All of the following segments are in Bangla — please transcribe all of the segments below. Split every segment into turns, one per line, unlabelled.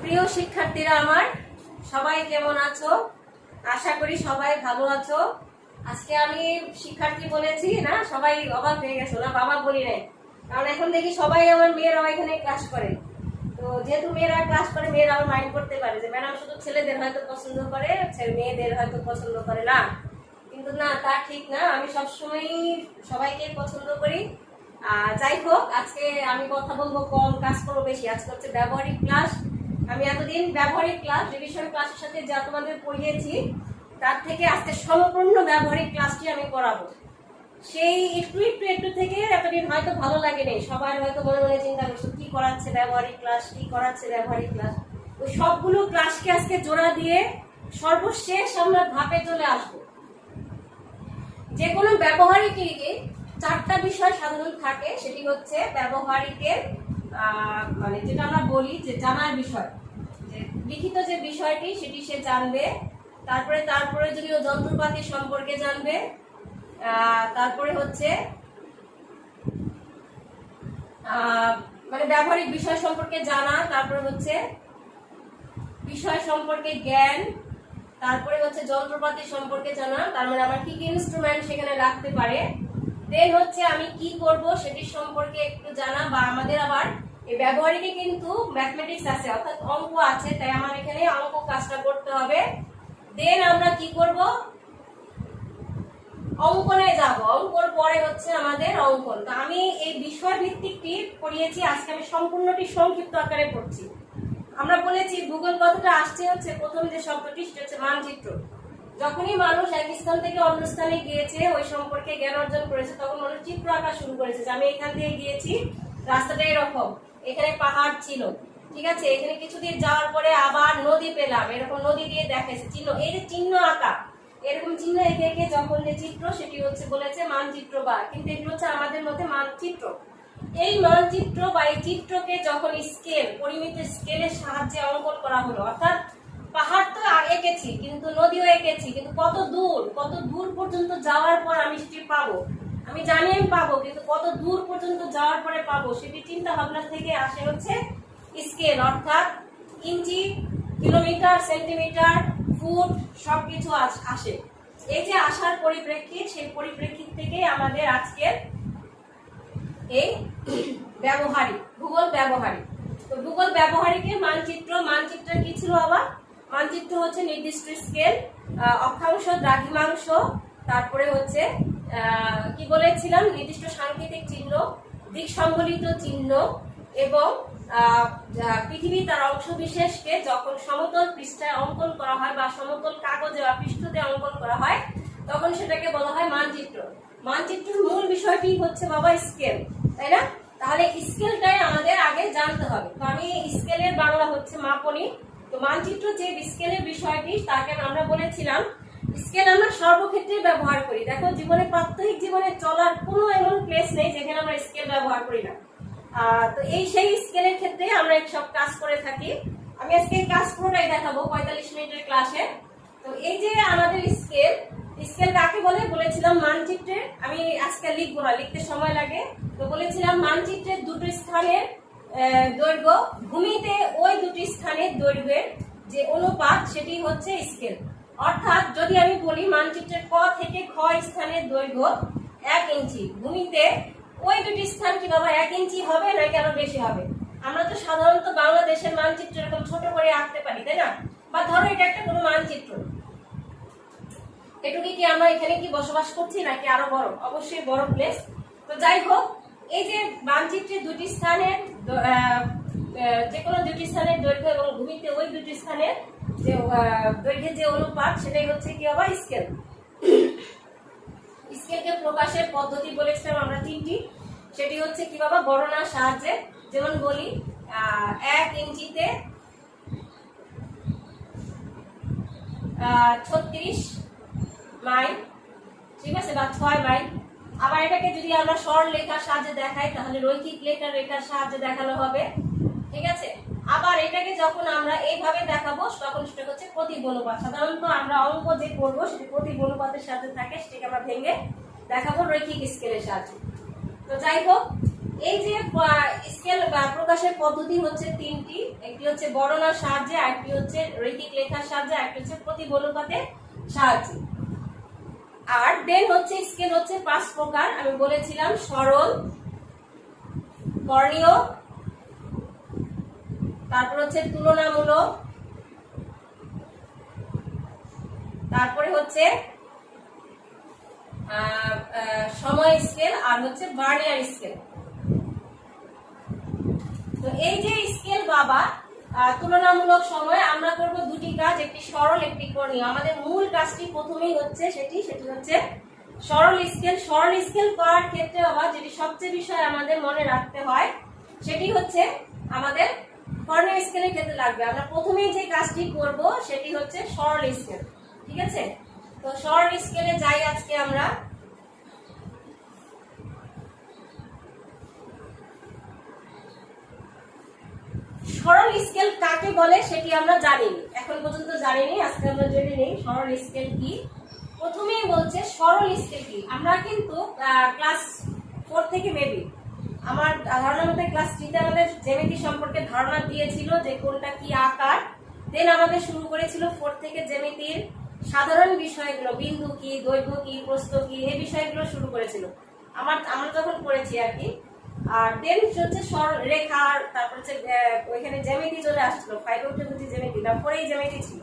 প্রিয় শিক্ষার্থীরা আমার, সবাই কেমন আছো? আশা করি সবাই ভালো আছো। আজকে আমি শিক্ষার্থী বলেছি না, সবাই অবাক হয়ে গেছো না? বাবা বলি নাই, কারণ এখন দেখি সবাই আমার মেয়েরা এখানে ক্লাস করে। তো যেহেতু মেয়েরা ক্লাস করে, মেয়েরা আমার মাইন্ড করতে পারে যে ম্যাডাম শুধু ছেলেদের হয়তো পছন্দ করে, মেয়েদের হয়তো পছন্দ করে না। কিন্তু না, তা ঠিক না। আমি সবসময় সবাইকে পছন্দ করি। যাই হোক, আজকে আমি কথা বলবো কম, কাজ করবো বেশি। আজকে হচ্ছে ব্যবহারিক ক্লাস। আমি এতদিন ব্যবহারিক ক্লাস, রিভিশন ক্লাসের সাথে যা তোমাদের পড়িয়েছি, তার থেকে আজকে সম্পূর্ণ ব্যবহারিক ক্লাসটি আমি করাবো। সেই একটু থেকে এতদিন হয়তো ভালো লাগে নেই, সবার হয়তো মনে মনে চিন্তা করছো কি করাচ্ছে ব্যবহারিক ক্লাস, কি করাচ্ছে ব্যবহারিক ক্লাস। ওই সবগুলো ক্লাসকে আজকে জোড়া দিয়ে সর্বশেষ আমরা ধাপে চলে আসবো। যে কোনো ব্যবহারিকে চারটা বিষয় সাধারণ থাকে, সেটি হচ্ছে ব্যবহারিকের মানে যেটা আমরা বলি যে জানার বিষয়, যে লিখিত যে বিষয়টি সেটি সে জানবে, তারপরে তার প্রয়োজনীয় যন্ত্রপাতি সম্পর্কে জানবে, তারপরে হচ্ছে মানে ব্যবহারিক বিষয় সম্পর্কে জানা, তারপরে হচ্ছে বিষয় সম্পর্কে জ্ঞান, তারপরে হচ্ছে যন্ত্রপাতি সম্পর্কে জানা, তার মানে আমার কি কি ইনস্ট্রুমেন্ট সেখানে রাখতে পারে। দেন হচ্ছে আমি কি করব সেটি সম্পর্কে একটু জানা, বা আমাদের আবার এই ব্যবহারিকে কিন্তু ম্যাথমেটিক্স আছে, অর্থাৎ অঙ্ক আছে, তাই আমার এখানে অঙ্ক কাজটা করতে হবে। দেন আমরা কি করব, অঙ্কনে যাব। অঙ্কর পরে হচ্ছে আমাদের অঙ্কন। তো আমি এই বিষয় ভিত্তিকটি পড়িয়েছি, আজকে আমি সম্পূর্ণটি সংক্ষিপ্ত আকারে পড়ছি। আমরা বলেছি ভূগোল কথাটা আসছে হচ্ছে প্রথম যে শব্দটি সেটা হচ্ছে মানচিত্র। যখনই মানুষ এক স্থান থেকে অন্য স্থানে গিয়েছে, ওই সম্পর্কে জ্ঞান অর্জন করেছে, তখন মানুষ চিত্র আঁকা শুরু করেছে যে আমি এখান থেকে গিয়েছি, রাস্তাটা এরকম, এখানে পাহাড় ছিল, ঠিক আছে, এখানে কিছুদিন যাওয়ার পরে আবার নদী পেলাম, এরকম নদী দিয়ে দেখাইছে চিহ্ন, এই যে চিহ্ন আঁকা, এরকম চিহ্ন এঁকে এঁকে যখন যে চিত্র সেটি হচ্ছে বলেছে মানচিত্র, বা কিন্তু এগুলো হচ্ছে আমাদের মধ্যে মানচিত্র। এই মানচিত্র বা এই চিত্রকে যখন স্কেল, পরিমিত স্কেলের সাহায্যে অঙ্কন করা হলো, অর্থাৎ পাহাড় তো এঁকেছি, কিন্তু নদীও এঁকেছি, কিন্তু কত দূর পর্যন্ত যাওয়ার পর আমি সেটি পাবো, আমি জানি আমি পাবো, কিন্তু কত দূর পর্যন্ত যাওয়ার পরে পাবো সেটি চিন্তা ভাবনা থেকে আসে হচ্ছে স্কেল, অর্থাৎ ইঞ্চি, কিলোমিটার, সেন্টিমিটার, ফুট সবকিছু আসে। এই যে আসার পরিপ্রেক্ষিত, সেই পরিপ্রেক্ষিত থেকে আমাদের আজকের এই ব্যবহারিক, ভূগোল ব্যবহারিক। তো ভূগোল ব্যবহারিকের মানচিত্র কি ছিল আবার? মানচিত্র হচ্ছে নির্দিষ্ট স্কেল, অক্ষাংশ, দ্রাঘিমাংশ, তারপরে হচ্ছে কি বলেছিলাম, নির্দিষ্ট সাংকেতিক চিহ্ন, দিক সম্বলিত চিহ্ন, এবং পৃথিবী তার অংশ বিশেষকে যখন সমতল পৃষ্ঠায় অঙ্কন করা হয় বা সমতল কাগজে বা পৃষ্ঠতে অঙ্কন করা হয়, তখন সেটাকে বলা হয় মানচিত্র। মানচিত্রের মূল বিষয়টি হচ্ছে বাবা স্কেল, তাই না? তাহলে স্কেলটাই আমাদের আগে জানতে হবে। তো আমি স্কেলের বাংলা হচ্ছে মাপনী। তো মানচিত্র যে স্কেলের বিষয়টি, তাকে আমরা বলেছিলাম স্কেল আমরা সর্বক্ষেত্রে ব্যবহার করি। দেখো, জীবনে, প্রাত্যহিক জীবনে চলার কোনো এমন প্লেস নেই যেখানে আমরা স্কেল ব্যবহার করি না। তো এই সেই স্কেলের ক্ষেত্রে আমরা সব কাজ করে থাকি। আমি আজকে কাজ পুরোটাই দেখাবো 45 মিনিটের ক্লাসে। তো এই যে আমাদের স্কেল কাকে বলে বলেছিলাম, মানচিত্রে আমি আজকে লিখবো না, লিখতে সময় লাগে। তো বলেছিলাম মানচিত্রের দুটো স্থানের দৈর্ঘ্য, ভূমিতে ওই দুটি স্থানের দৈর্ঘ্যের যে অনুপাত সেটি হচ্ছে স্কেল। অর্থাৎ যদি আমি বলি মানচিত্রের ক থেকে খ স্থানের দৈর্ঘ্য 1 ইঞ্চি, ভূমিতে ওই দুটি স্থান কি বাবা 1 ইঞ্চি হবে নাকি আরো বেশি হবে? আমরা তো সাধারণত বাংলাদেশের মানচিত্র এরকম ছোট করে আঁকতে পারি, তাই না? বা ধরো এটা একটা কোনো মানচিত্র, এটুকু কি আমরা এখানে কি বসবাস করছি নাকি আরো বড়? অবশ্যই বড় প্লেস। তো যাই হোক, এই যে মানচিত্রে দুটি স্থানের যে কোনো দুটি স্থানের দৈর্ঘ্য এবং ভূমিতে ওই দুটি স্থানের যে দৈর্ঘ্যের যে অনুপাত, সেটাই হচ্ছে কি বাবা স্কেল। স্কেলকে প্রকাশের পদ্ধতি বলেছিলাম আমরা 3টি। সেটি হচ্ছে কি বাবা, গণনার সাহায্যে। যেমন বলি 1 ইঞ্চিতে 36 মাইল, ঠিক আছে, বা 6 মাইল। আবার এটাকে যদি আমরা সরল রেখার সাহায্যে দেখাই, তাহলে রৈখিক রেখার সাহায্যে দেখানো হবে, ঠিক আছে। আবার এটাকে যখন আমরা এইভাবে দেখাবো, তখন সেটা হচ্ছে প্রতীক অনুপাত। সাধারণত আমরা অঙ্ক যে করবো সেটি প্রতীক অনুপাতের সাথে থাকে, সেটাকে আমরা ভেঙে দেখাবো রৈখিক স্কেলের সাহায্যে। তো যাই হোক, এই যে স্কেল প্রকাশের পদ্ধতি হচ্ছে 3টি। একটি একটি হচ্ছে বর্ণনার সাহায্যে, আরেকটি হচ্ছে রৈখিক লেখার সাহায্যে, আরেকটি হচ্ছে প্রতিবন্ধকতার সাহায্যে। আর দেন হচ্ছে স্কেল হচ্ছে 5 প্রকার। আমি বলেছিলাম সরল, কর্ণীয়, তারপর হচ্ছে তুলনামূলক, তারপরে হচ্ছে সময় স্কেল, আর হচ্ছে ভার্নিয়ার স্কেল। তো এই যে স্কেল বাবা তুলনামূলক সময় আমরা করব দুটি কাজ, একটি সরল একটি কর্ণীয়। আমাদের মূল কাজটি প্রথমেই হচ্ছে সেটি হচ্ছে সরল স্কেল। সরল স্কেল করার ক্ষেত্রে বাবা যেটি সবচেয়ে বিষয় আমাদের মনে রাখতে হয় সেটি হচ্ছে আমাদের কর্ণীয় স্কেলের ক্ষেত্রে লাগবে। আমরা প্রথমেই যে কাজটি করব সেটি হচ্ছে সরল স্কেল, ঠিক আছে? তো সরল স্কেলে যাই আজকে আমরা। সরল স্কেল কাকে বলে সেটি আমরা জানিনি, এখন পর্যন্ত জানিনি, আজকে আমরা জেনে নিই সরল স্কেল কি। প্রথমেই বলছে সরল স্কেল কি। আমরা কিন্তু ক্লাস 4 থেকে মেবি আমার ধারণা মতে ক্লাস 3 তে আমাদের জ্যামিতি সম্পর্কে ধারণা দিয়েছিল যে কোনটা কি আকার। দেন আমাদের শুরু করেছিল 4 থেকে জ্যামিতির সাধারণ বিষয়গুলো, বিন্দু কি, দৈর্ঘ্য কি, প্রস্থ কি, এই বিষয়গুলো শুরু করেছিল আমরা যখন পড়েছি আর কি। আর দেন হচ্ছে সরল রেখা, তারপর হচ্ছে ওইখানে জ্যামিতি চলে আসছিল, 5 অব্দি বুঝি জ্যামিতি, তারপরেই জ্যামিতি ছিল।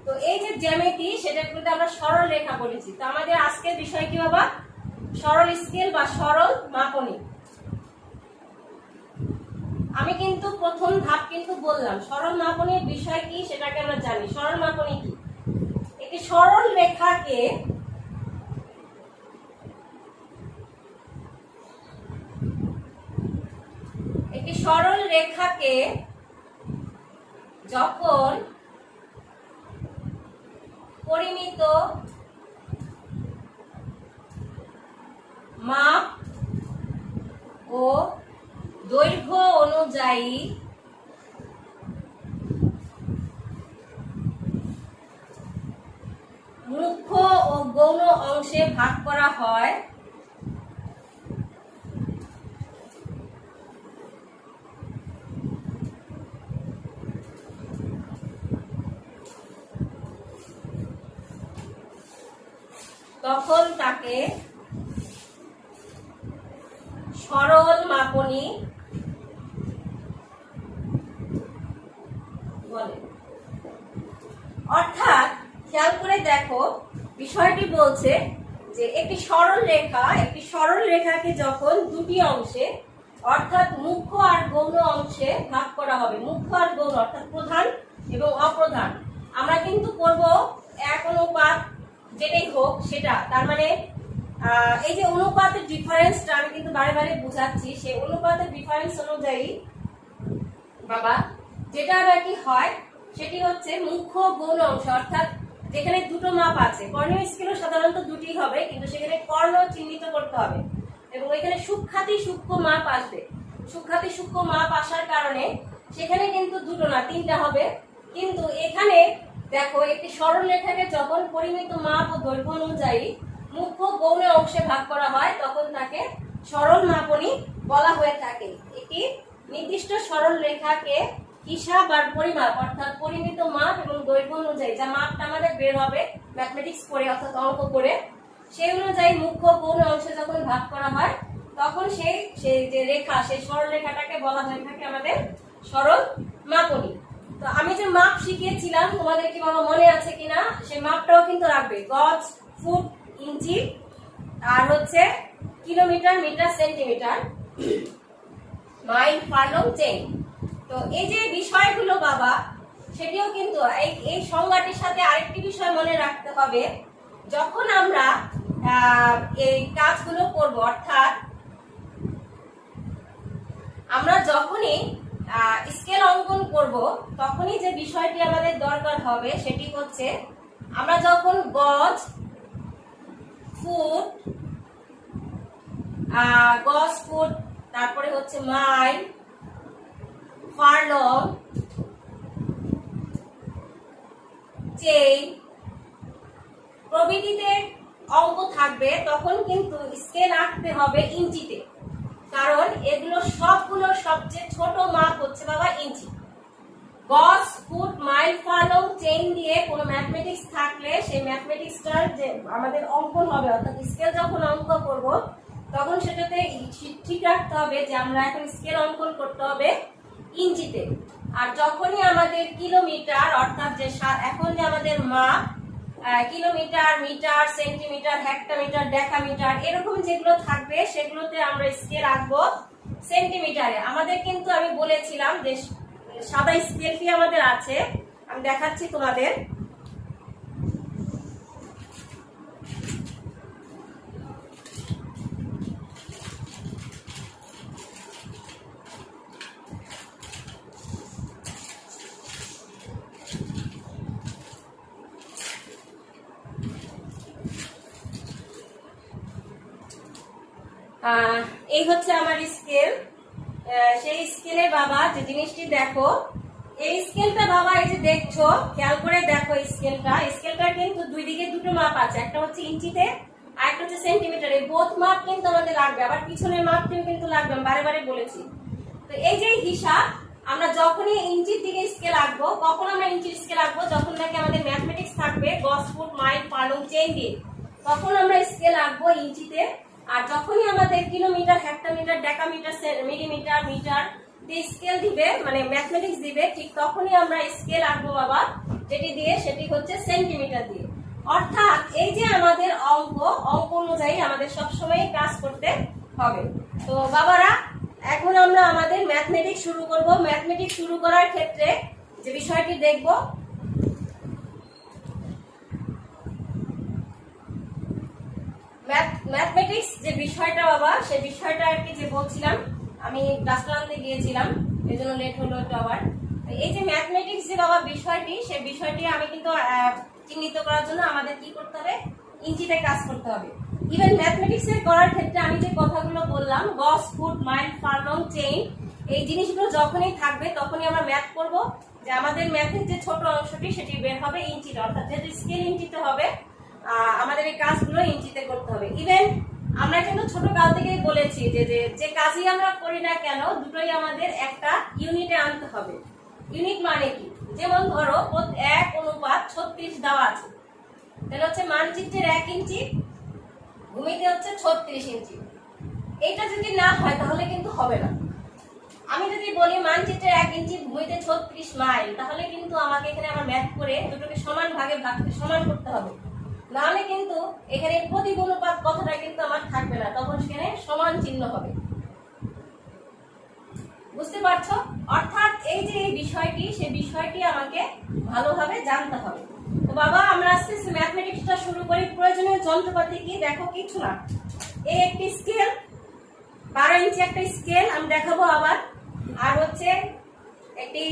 তো এই যে জ্যামিতি সেটা কিন্তু আমরা সরল রেখা বলেছি। তো আমাদের আজকের বিষয় কি বাবা? সরল স্কেল বা সরল মাপনী। আমি কিন্তু প্রথম ধাপ কিন্তু বললাম সরল মাপনীর বিষয় কি সেটাকে আমরা জানি। সরল মাপনী কি? একটি সরল রেখাকে যখন পরিমিত মাপ ও দৈর্ঘ্য অনুযায়ী মুখ্য ও গৌণ অংশে ভাগ করা হয়, তখন তাকে সরল মাপনী বলে। অর্থাৎ খেয়াল করে দেখো বিষয়টি বলছে যে একটি সরল রেখাকে যখন দুটি অংশে অর্থাৎ মুখ্য আর গৌণ অংশে ভাগ করা হবে, মুখ্য আর গৌণ অর্থাৎ প্রধান এবং অপ্রধান। আমরা কিন্তু করব 1 অনুপাত যেটাই হোক সেটা, তার মানে এই যে অনুপাতের ডিফারেন্সটা আমি কিন্তু বারে বারে বুঝাচ্ছি, সেই অনুপাতের ডিফারেন্স অনুযায়ী বাবা যেটা আর কি হয় সেটি হচ্ছে মুখ্য গৌণ অংশ। অর্থাৎ যেখানে দুটো মাপ আছে, কর্ণীয় স্কেলও সাধারণত দুটি হবে, কিন্তু সেখানে কর্ণ চিহ্নিত করতে হবে এবং এখানে সূক্ষ্মাতি সূক্ষ্ম মাপ আসবে। সূক্ষ্মাতি সূক্ষ্ম মাপ আসার কারণে সেখানে কিন্তু দুটো না 3টা হবে। কিন্তু এখানে দেখো একটি সরল রেখাকে যখন পরিমিত মাপ ও দৈর্ঘ্য অনুযায়ী মুখ্য গৌণ অংশে ভাগ করা হয় তখন তাকে সরল মাপনী বলা হয়ে থাকে। একটি নির্দিষ্ট সরল রেখাকে হিসাব আর পরিমাপ অর্থাৎ পরিমিত মাপ এবং দৈর্ঘ্য অনুযায়ী যা মাপটা আমাদের বের হবে ম্যাথমেটিক্স পড়ে অর্থাৎ অঙ্ক করে, সেই অনুযায়ী মুখ্য গৌণ অংশে যখন ভাগ করা হয় তখন সেই যে রেখা, সেই সরল রেখাটাকে বলা হয়ে থাকে আমাদের সরল মাপনী। তো আমি যে মাপ শিখিয়েছিলাম তোমাদের কি বাবা মনে আছে কিনা, সেই মাপটাও কিন্তু রাখবে, গজ, ফুট, ইঞ্চি, আর হচ্ছে kilometre, metre, centimetre, mile, furlong, chain. তো এই যে বিষয়গুলো বাবা সেটিও কিন্তু এই সংজ্ঞাটির সাথে আরেকটি বিষয় মনে রাখতে হবে। যখন আমরা এই কাজগুলো করব, অর্থাৎ আমরা যখনই স্কেল অঙ্কন করব তখনই যে বিষয়টি আমাদের দরকার হবে সেটি হচ্ছে আমরা যখন গজ, ফুট, তারপরে হচ্ছে মাইল, ফার্লং, চেইন প্রভৃতিতে অঙ্ক থাকবে তখন কিন্তু স্কেল আঁকতে হবে ইঞ্চিতে, কারণ এগুলো সবগুলোর সবচেয়ে ছোট মাপ হচ্ছে বাবা ইঞ্চি। গজ ফুট মাইল ফালং চেইন দিয়ে কোনো ম্যাথমেটিক্স থাকলে সেই ম্যাথমেটিক্সটার যে আমাদের অঙ্কন হবে, অর্থাৎ স্কেল যখন অঙ্ক করব তখন সেটাতে ঠিক রাখতে হবে যে আমরা এখন স্কেল অঙ্কন করতে হবে ইঞ্চিতে। আর যখনই আমাদের কিলোমিটার, অর্থাৎ যে এখন যে আমাদের মাপ kilometre, metre, centimetre, hectometre, decametre এরকম যেগুলো থাকবে সেগুলোতে আমরা স্কেল আঁকবো সেন্টিমিটারে। আমাদের কিন্তু আমি বলেছিলাম যে সাদা স্কেলটি আমাদের আছে, আমি দেখাচ্ছি তোমাদের। এই হচ্ছে আমার স্কেল। সেই স্কেলে বাবা যে জিনিসটি দেখো, এই স্কেলটা বাবা এই যে দেখছো, খেয়াল করে দেখো স্কেলটা কিন্তু দুই দিকে দুটো মাপ আছে, একটা হচ্ছে ইঞ্চিতে আর একটা হচ্ছে সেন্টিমিটারে। বোথ মাপ কিন্তু আমাদের লাগবে, আবার পিছনের মাপটিও কিন্তু লাগবে, আমি বারে বারে বলেছি। তো এই যে হিসাব, আমরা যখনই ইঞ্চির দিকে স্কেল আঁকবো, কখন আমরা ইঞ্চির স্কেল আঁকবো, যখন নাকি আমাদের ম্যাথমেটিক্স থাকবে গজ ফুট মাইল ফালং চেইন দিয়ে, তখন আমরা স্কেল আঁকবো ইঞ্চিতে। আর যখনই আমাদের kilometre, hectometre, decametre, millimetre, metre দিয়ে স্কেল দিবে, মানে ম্যাথমেটিক্স দিবে, ঠিক তখনই আমরা স্কেল আঁকবো বাবা, যেটি দিয়ে সেটি হচ্ছে সেন্টিমিটার দিয়ে। অর্থাৎ এই যে আমাদের অঙ্ক অনুযায়ী আমাদের সবসময় কাজ করতে হবে। তো বাবারা, এখন আমরা আমাদের ম্যাথমেটিক্স শুরু করব। ম্যাথমেটিক্স শুরু করার ক্ষেত্রে যে বিষয়টি দেখব, ম্যাথমেটিক্স যে বিষয়টা বাবা, সেই বিষয়টা আর কি যে বলছিলাম, আমি ডাস্টার আনতে গিয়েছিলাম, এই জন্য লেট হলো একটু আবার। এই যে ম্যাথমেটিক্স যে বাবা বিষয়টি, সেই বিষয়টি আমি কিন্তু চিহ্নিত করার জন্য আমাদের কি করতে হবে, ইঞ্চিতে কাজ করতে হবে। ইভেন ম্যাথমেটিক্স এর করার ক্ষেত্রে আমি যে কথাগুলো বললাম, গজ ফুট মাইল ফালং চেইন, এই জিনিসগুলো যখনই থাকবে তখনই আমরা ম্যাথ করব। যে আমাদের ম্যাথের যে ছোট অংশটি সেটি বের হবে ইঞ্চিতে, অর্থাৎ যেহেতু স্কেল ইঞ্চিতে হবে, আমাদের এই কাজগুলো ইঞ্চিতে করতে হবে। ইভেন আমরা কিন্তু ছোট কাল থেকেই বলেছি যে যে কাজই আমরা করি না কেন, দুটোই আমাদের একটা ইউনিটে আনতে হবে। ইউনিট মানে কি, যেমন ধরো 1:36 দেওয়া আছে, তাহলে হচ্ছে মানচিত্রের 1 ইঞ্চি, ভূমিতে হচ্ছে 36 ইঞ্চি। এটা যদি না হয় তাহলে কিন্তু হবে না। আমি যদি বলি মানচিত্রের 1 ইঞ্চি, ভূমিতে 36 মাইল, তাহলে কিন্তু আমাকে এখানে আমার ম্যাথ করে দুটোকে সমান ভাগে সমান করতে হবে, নাহলে কিন্তু এখানে প্রতিগুণপাত কথাটা কিন্তু আমার থাকবে না, তখন সেখানে সমান চিহ্ন হবে। বুঝতে পারছো? অর্থাৎ এই যে এই বিষয়টি, সেই বিষয়টি আমাকে ভালোভাবে জানতে হবে। তো বাবা, আমরা আস্তে আস্তে ম্যাথমেটিক্সটা শুরু করি। প্রয়োজনীয় যন্ত্রপাতি কি, দেখো কিছু না, এই একটি স্কেল, 12 ইঞ্চি একটা স্কেল আমি দেখাবো আবার, আর হচ্ছে একটি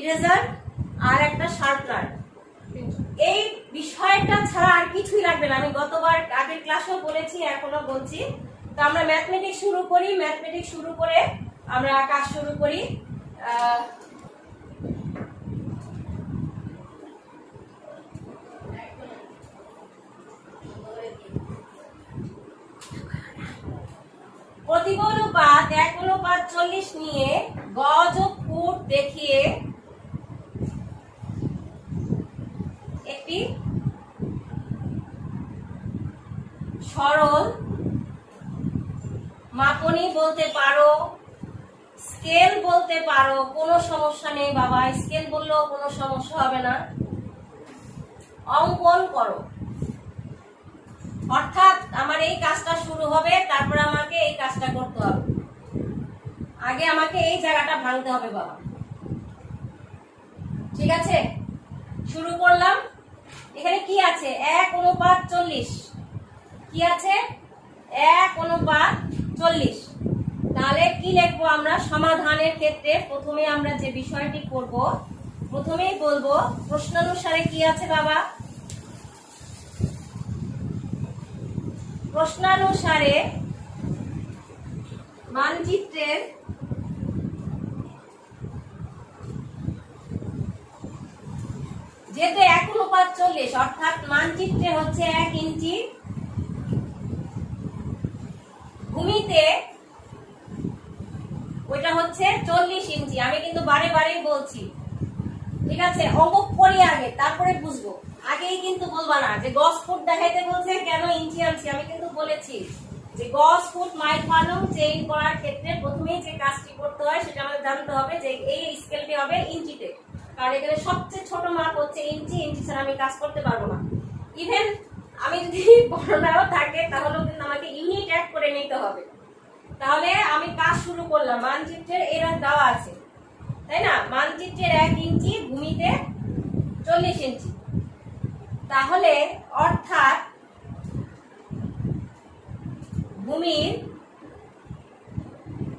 ইরেজার আর একটা শার্পনার। এই বিষয়টা ছাড়া আর কিছুই লাগবে না। আমি গতবার আগের ক্লাসেও বলেছি, এখনো বলছি। তো আমরা ম্যাথমেটিক্স শুরু করি, ম্যাথমেটিক্স শুরু করে আমরা কাজ শুরু করি। প্রতিগুণপাত 1:40 নিয়ে গজ ও ফুট দেখিয়ে একটি সরল মাপনী বলতে পারো, স্কেল বলতে পারো, কোনো সমস্যা নেই বাবা, স্কেল বললেও কোনো সমস্যা হবে না, অঙ্কন করো। অর্থাৎ আমার এই কাজটা শুরু হবে, তারপর আমাকে এই কাজটা করতে হবে। আগে আমাকে এই জায়গাটা ভাঙতে হবে বাবা, ঠিক আছে? শুরু করলাম। এখানে কি আছে, 1:40, কি আছে, 1:40। তাহলে কি লিখবো আমরা সমাধানের ক্ষেত্রে? প্রথমে আমরা যে বিষয়টি করব, প্রথমেই বলবো প্রশ্নানুসারে কি আছে বাবা, প্রশ্নানুসারে মানচিত্রের যেহেতু 1:40, অর্থাৎ মানচিত্রে হচ্ছে 1 ইঞ্চি, ভূমিতে ওইটা হচ্ছে 40 ইঞ্চি। আমি কিন্তু বারে বারে বলছি ঠিক আছে, অঙ্ক করি আগে, তারপরে বুঝবো। আগেই কিন্তু বলবা না যে গজ ফুট দেখাইতে বলছে কেন ইঞ্চি আনছি। আমি কিন্তু বলেছি যে গজ ফুট মাইল ফালুন চেইন করার ক্ষেত্রে প্রথমেই যে কাজটি করতে হয় সেটা আমাদের জানতে হবে যে এই স্কেলটি হবে ইঞ্চিতে, কারণ এখানে সবচেয়ে ছোট মাপ হচ্ছে ইঞ্চি। ইঞ্চি ছাড়া আমি কাজ করতে পারবো না। ইভেন আমি যদি বড়টাও থাকে তাহলেও কিন্তু আমাকে ইউনিট অ্যাড করে নিতে হবে। তাহলে আমি কাজ শুরু করলাম। মানচিত্রের এরা দেওয়া আছে, তাই না? মানচিত্রের 1 ইঞ্চি, ভূমিতে 40 ইঞ্চি। তাহলে অর্থাৎ ভূমির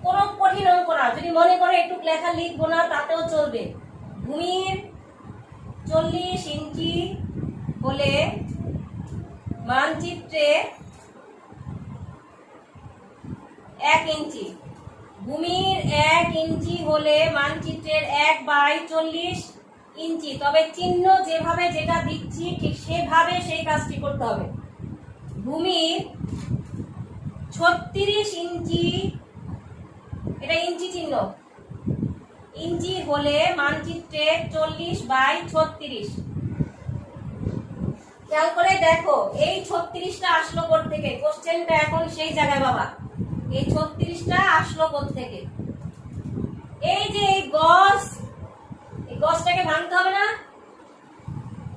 কোন কঠিন অঙ্ক না, যদি মনে করে একটু লেখা লিখবো না তাতেও চলবে। ভূমির 40 ইঞ্চি হলে মানচিত্রে 1 ইঞ্চি, ভূমির 1 ইঞ্চি হলে মানচিত্রের 1/40 ইঞ্চি। তবে চিহ্ন যেভাবে যেটা দিচ্ছি ঠিক সেভাবে সেই কাজটি করতে হবে। ভূমির 36 ইঞ্চি, এটা ইঞ্চি চিহ্ন, ইঞ্চি হলে মানচিত্রে 40/36। খেয়াল করে দেখো এই 36টা আসলো কোথা থেকে? কোশ্চেনটা এখন সেই জায়গায় বাবা। এই 36টা আসলো কোথা থেকে? এই যে এই গজ, এই গজটাকে ভাঙতে হবে না?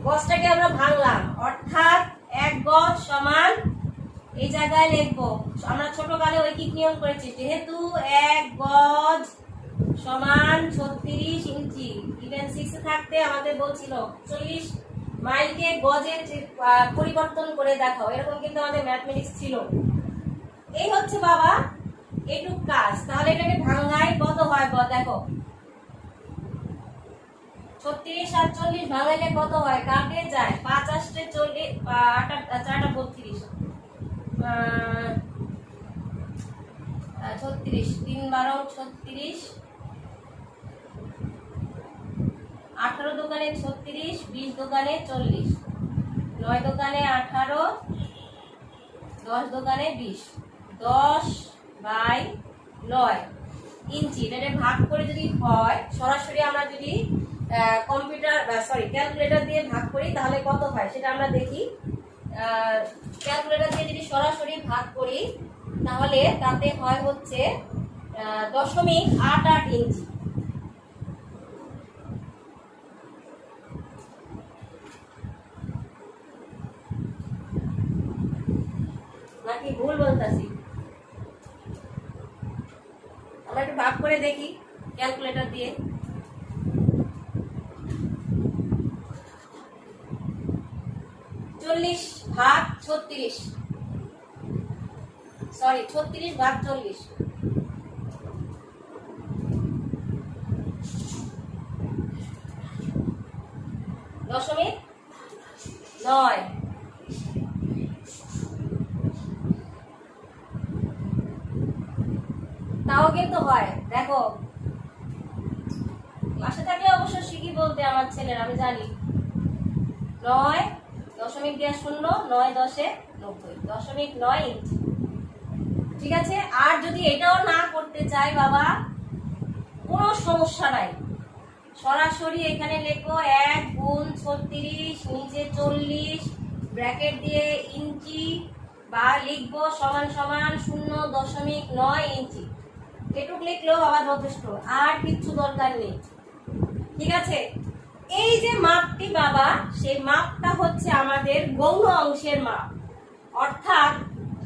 গজটাকে আমরা ভাঙলাম, অর্থাৎ 1 গজ সমান, এই জায়গায় লিখবো আমরা ছোটকালে ঐকিক নিয়ম করেছি, যেহেতু 1 গজ সমান 36 ইঞ্চি। ইভেন 6 থাকতে আমাদের বলছিল 40 মাইলকে গজের পরিবর্তন করে দেখাও, এরকম কিন্তু আমাদের ম্যাথমেটিক্স ছিল। এই হচ্ছে বাবা এটুক কাজ। তাহলে এটাকে ভাঙাই কত হয় দেখো, 36 আর 40 ভাঙাইলে কত হয়? কাটে যায়, 5 8 40, 8 4 32, 36, 3 12 36, 18 দোকানে 36, 20 দোকানে 40, 9 দোকানে 18, 10 দোকানে 20, 10/9 ইঞ্চি। এটা ভাগ করে যদি হয়, সরাসরি আমরা যদি ক্যালকুলেটর দিয়ে ভাগ করি তাহলে কত হয় সেটা আমরা দেখি। ক্যালকুলেটর দিয়ে যদি সরাসরি ভাগ করি তাহলে তাতে হয় হচ্ছে 0.88 ইঞ্চি। নাকি ভুল বলতেছি? আমরা একটু ভাগ করে দেখি ক্যালকুলেটর দিয়ে। 40 ভাগ 36, সরি 36 ভাগ 40, দশমিক 9। তাও কিন্তু হয়, দেখো ক্লাসে থাকলে অবশ্য শিখি বলতে আমার ছেলের, আমি জানি। 9 দশমিক দিয়ে 0, 9 10 90, 0.9 ইঞ্চি। ঠিক আছে। আর যদি এটাও না করতে চাই বাবা, কোনো সমস্যা নাই, সরাসরি এখানে লিখবো 1 গুণ 36 নিচে 40 ব্র্যাকেট দিয়ে ইঞ্চি, বা লিখবো সমান সমান 0.9 ইঞ্চি। এটুক লিখলেও বাবা যথেষ্ট, আর কিচ্ছু দরকার নেই। ঠিক আছে। এই যে মাপটি বাবা, সেই মাপটা হচ্ছে আমাদের গৌণ অংশের মাপ। অর্থাৎ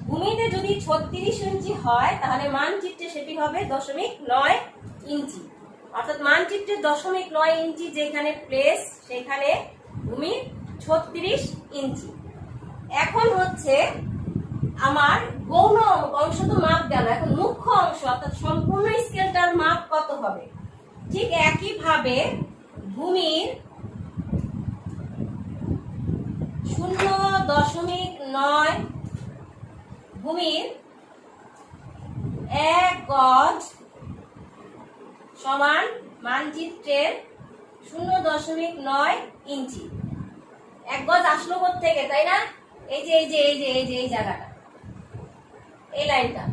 ভূমিতে যদি 36 ইঞ্চি হয় তাহলে মানচিত্রে সেটি হবে 0.9 ইঞ্চি। অর্থাৎ মানচিত্রে 0.9 ইঞ্চি যেখানে প্লেস, সেখানে ভূমি 36 ইঞ্চি। এখন হচ্ছে আমার গৌণ অংশ তো মাপ গেল, এখন মুখ্য অংশ অর্থাৎ সম্পূর্ণ স্কেলটার মাপ কত হবে? ঠিক একইভাবে ভূমির 0.9, ভূমির 1 গজ সমান মানচিত্রের 0.9 ইঞ্চি। 1 গজ আসলো কোথা থেকে, তাই না? এই যে এই যে এই যে এই যে এই জায়গাটা, এই লাইনটা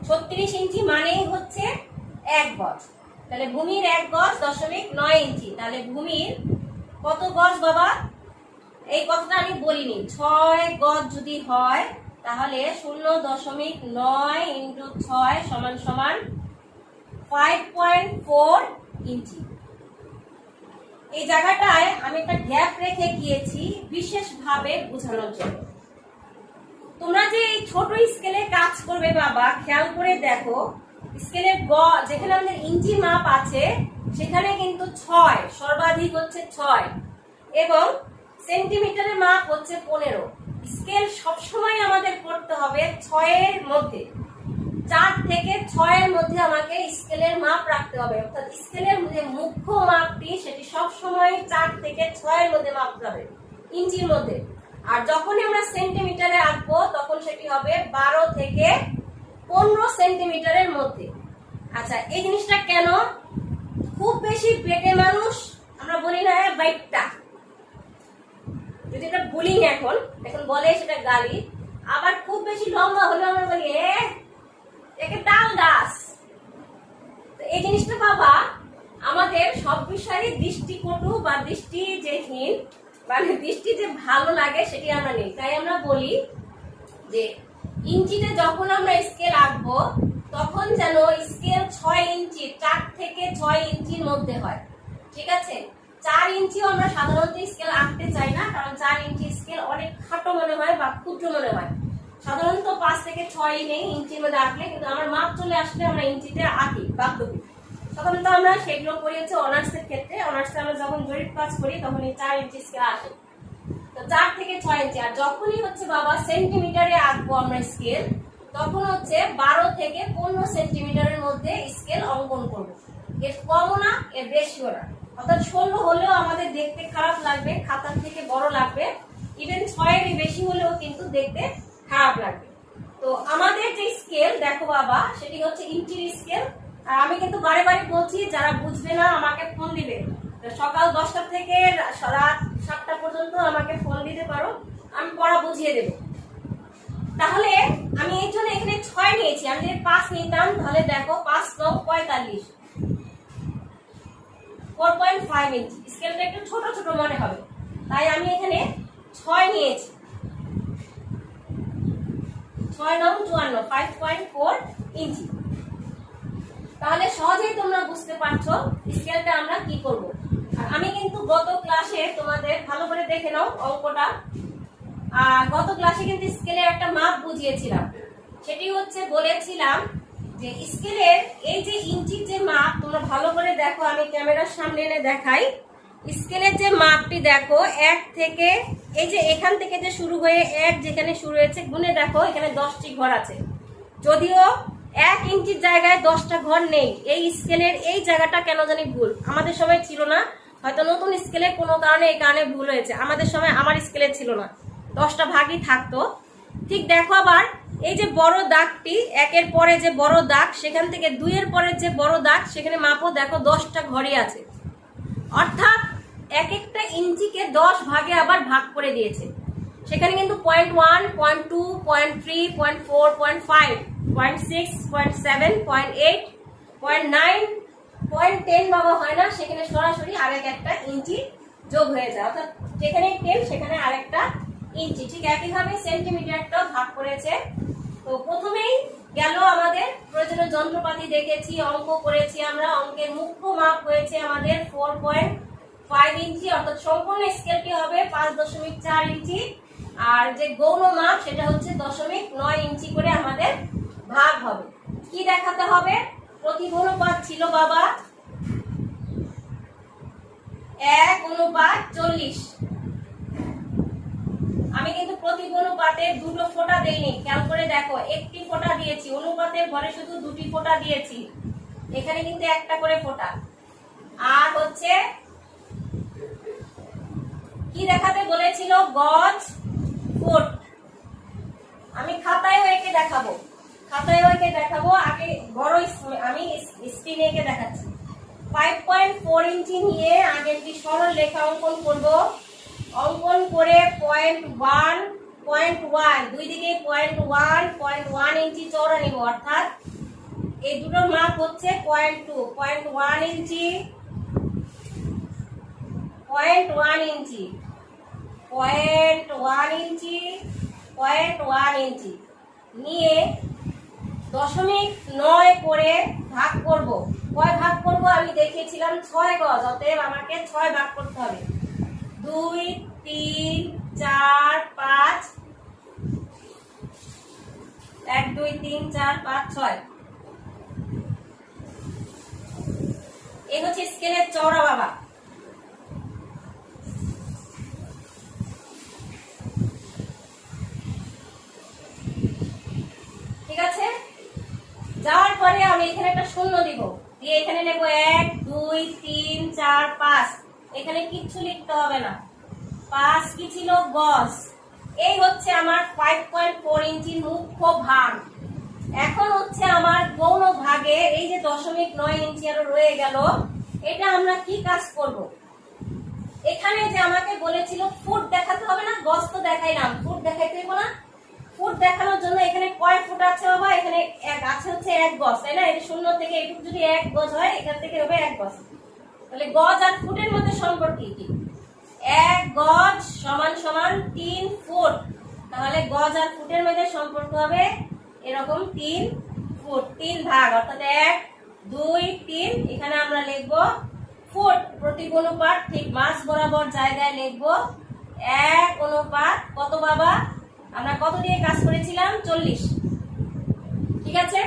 36 ইঞ্চি মানেই হচ্ছে 1 গজ। তাহলে ভূমির 1 গজ 0.9 ইঞ্চি। তাহলে ভূমির কত গজ বাবা? এই কথাটা আমি বলিনি। 6 গজ যদি হয় তাহলে 0.9 ইন্টু 6 সমান সমান 5.4 ইঞ্চি। এই জায়গাটায় আমি একটা গ্যাপ রেখে গিয়েছি বিশেষভাবে বোঝানোর জন্য। তোমরা যে এই ছোট স্কেলে কাজ করবে বাবা, খেয়াল করে দেখো, স্কেলের যেখানে আমাদের ইঞ্চি মাপ আছে সেখানে কিন্তু 6, সর্বাধিক হচ্ছে 6 এবং সেন্টিমিটারের মাপ হচ্ছে 15। স্কেল সবসময় আমাদের করতে হবে 6 এর মধ্যে, 4 থেকে 6 এর মধ্যে আমাকে স্কেলের মাপ রাখতে হবে। অর্থাৎ স্কেলের মধ্যে মুখ্য মাপটি সেটি সবসময় 4 থেকে 6 এর মধ্যে মাপতে হবে, ইঞ্চির মধ্যে। আর যখনই আমরা সেন্টিমিটারে আঁকবো তখন সেটি হবে 12 থেকে 15 সেন্টিমিটারের মধ্যে। আচ্ছা, এই জিনিসটা কেন? খুব বেশি পেটে মানুষ আমরা বলি না বাইকটা, যদি এটা বলি এখন বলে সেটা গালি। আবার খুব বেশি লম্বা হলে আমরা বলি একে ডাল গাছ। তো এই জিনিসটা বাবা আমাদের সব বিষয়ে দৃষ্টিকটু বা দৃষ্টি যে হীন, মানে দৃষ্টি যে ভালো লাগে সেটি আমরা নেই। তাই আমরা বলি যে ইঞ্চিতে যখন আমরা স্কেল আঁকবো তখন যেন স্কেল 6 ইঞ্চি, 4 থেকে 6 ইঞ্চির মধ্যে হয়। ঠিক আছে? 4 ইঞ্চিও আমরা সাধারণত স্কেল আঁকতে চাই না, কারণ 4 ইঞ্চি স্কেল অনেক খাটো মনে হয় বা ক্ষুদ্র মনে হয়। সাধারণত 5 থেকে 6 নেই ইঞ্চির মধ্যে আঁকলে, কিন্তু আমার মাপ চলে আসলে আমরা ইঞ্চিতে আঁকি বাধ্যকরি। সাধারণত আমরা সেগুলো করি হচ্ছে অনার্সের ক্ষেত্রে। অনার্সে আমরা যখন জরিপ কাজ করি তখন এই 4 ইঞ্চি স্কেল আসে। তো 4 থেকে 6 ইঞ্চি। আর যখনই হচ্ছে বাবা সেন্টিমিটারে আঁকবো আমরা স্কেল, তখন হচ্ছে 12 থেকে 15 সেন্টিমিটারের মধ্যে স্কেল অঙ্কন করবো। এর কমও না, এর বেশিও না। অর্থাৎ 16 হলেও আমাদের দেখতে খারাপ লাগবে, খাতার থেকে বড় লাগবে। ইভেন 6 এর বেশি হলেও কিন্তু দেখতে খারাপ লাগবে। তো আমাদের যে স্কেল দেখো বাবা, সেটি হচ্ছে ইঞ্চির স্কেল। আর আমি কিন্তু বারে বারে বলছি, যারা বুঝবে না আমাকে ফোন দিবে। সকাল 10টা থেকে রাত 7টা পর্যন্ত আমাকে ফোন দিতে পারো, আমি পড়া বুঝিয়ে দেব। তাহলে আমি এই জন্য এখানে 6 নিয়েছি। আমি যদি 5 নিতাম তাহলে দেখো 5 9 45, 4.5 ইঞ্চি। স্কেলটা একটু ছোট ছোট মনে হবে, তাই আমি এখানে 6 নিয়েছি। 6 9 54, 5.4 ইঞ্চি। তাহলে সহজেই তোমরা বুঝতে পারছো স্কেলটা আমরা কি করব। আর আমি কিন্তু গত ক্লাসে তোমাদের ভালো করে দেখে নাও অঙ্কটা। গত ক্লাসে কিন্তু স্কেলের একটা মাপ বুঝিয়েছিলাম। সেটি হচ্ছে বলেছিলাম যে স্কেলের এই যে ইঞ্চির যে মাপ, তোমরা ভালো করে দেখো, আমি ক্যামেরার সামনে এনে দেখাই। স্কেলের যে মাপটি দেখো, 1 থেকে এই যে এখান থেকে যে শুরু হয়ে 1 যেখানে শুরু হয়েছে, গুনে দেখো এখানে 10টি ঘর আছে। যদিও 1 ইঞ্চির জায়গায় 10টা ঘর নেই। এই স্কেলের এই জায়গাটা কেন জানি ভুল, আমাদের সময় ছিল না, হয়তো নতুন স্কেলে কোনো কারণে এই কারণে ভুল হয়েছে। আমাদের সময় আমার স্কেলে ছিল না, 10টা ভাগই থাকতো। ঠিক দেখো আবার এই যে বড় দাগটি, 1-এর পরে যে বড় দাগ, সেখান থেকে 2-এর পরে যে বড় দাগ, সেখানে মাপও দেখো 10টা ঘরই আছে। অর্থাৎ এক একটা ইঞ্চিকে 10 ভাগে আবার ভাগ করে দিয়েছে। সেখানে কিন্তু 0.1, 0.2, 0.3, 0.4, 0.5, 0.6, 0.7, 0.8, 0.9, 0.10 বাবা হয় না, সেখানে সরাসরি আরেক একটা ইঞ্চি যোগ হয়ে যায়। অর্থাৎ যেখানে 10 সেখানে আরেকটা ইঞ্চি। ঠিক একইভাবে সেন্টিমিটারটাও ভাগ করেছে। তো প্রথমেই গেল আমাদের প্রয়োজনীয় যন্ত্রপাতি দেখেছি, অঙ্ক করেছি আমরা। অঙ্কের মুখ্য মাপ হয়েছে আমাদের 4.5 ইঞ্চি, অর্থাৎ সম্পূর্ণ স্কেলটি হবে 5.4 ইঞ্চি। আর যে গৌণ মাপ সেটা হচ্ছে 0.9 ইঞ্চি করে আমাদের ভাগ হবে। কি দেখাতে হবে? প্রতিঘনপাত ছিল বাবা 1:40। আমি কিন্তু প্রতিঘনপাতে দুটো ফোঁটা দেইনি, খেয়াল করে দেখো, একটি ফোঁটা দিয়েছি। অনুপাতের ঘরে শুধু 2টি ফোঁটা দিয়েছি, এখানে কিন্তু একটা করে ফোঁটা। আর হচ্ছে কি দেখাতে বলেছিল? গজ ফুট। আমি খাতায় এঁকে দেখাবো, আগে বড় আমি স্ক্রিনে এঁকে দেখাচ্ছি। 5.4 ইঞ্চি নিয়ে আগে একটি সরল রেখা অঙ্কন করব। অঙ্কন করে 0.1, দুই দিকে 0.1 ইঞ্চি চওড়া নিব। অর্থাৎ এই দুটোর মাপ হচ্ছে 0.2, 0.1 ইঞ্চি, 0.1 ইঞ্চি, 0.1 ইঞ্চি, 0.1 ইঞ্চি নিয়ে 0.9 করে ভাগ করব। কয় ভাগ করব আমি দেখিয়েছিলাম 6 গজ, অতএব আমাকে 6 ভাগ করতে হবে। 2 3 4 5, 1 2 3 4 5 6। এই হচ্ছে স্কেলের চওড়া বাবা। ঠিক আছে, যাওয়ার পরে আমি এখানে একটা শূন্য দিব, দিয়ে এখানে নেব 1 2 3 4 5। এখানে কিচ্ছু লিখতে হবে না, 5 কি ছিল? গজ। এই হচ্ছে আমার 5.4 ইঞ্চি মুখ্য ভাগ। এখন হচ্ছে আমার গৌণ ভাগে এই যে 0.9 ইঞ্চি আরো রয়ে গেল, এটা আমরা কি কাজ করব? এখানে যে আমাকে বলেছিল ফুট দেখাতে হবে না, গজ তো দেখাইলাম, ফুট দেখাইতে হবে না। ফুট দেখানোর জন্য এখানে কয় ফুট আছে বাবা? এখানে এক আছে, হচ্ছে 1 গজ, তাই না? এটা শূন্য থেকে এটুকু যদি 1 গজ হয়, এখান থেকে হবে 1 গজ। তাহলে গজ আর ফুটের মধ্যে সম্পর্ক কি? 1 গজ সমান সমান 3 ফুট। তাহলে গজ আর ফুটের মধ্যে সম্পর্ক হবে এরকম 3 ফুট, 3 ভাগ, অর্থাৎ 1 2 3। এখানে আমরা লিখব ফুট, প্রতি অনুপাত ঠিক মাঝ বরাবর জায়গায় লিখব 1 অনুপাত কত বাবা? আমরা কত দিয়ে কাজ করেছিলাম? 40। ঠিক আছে,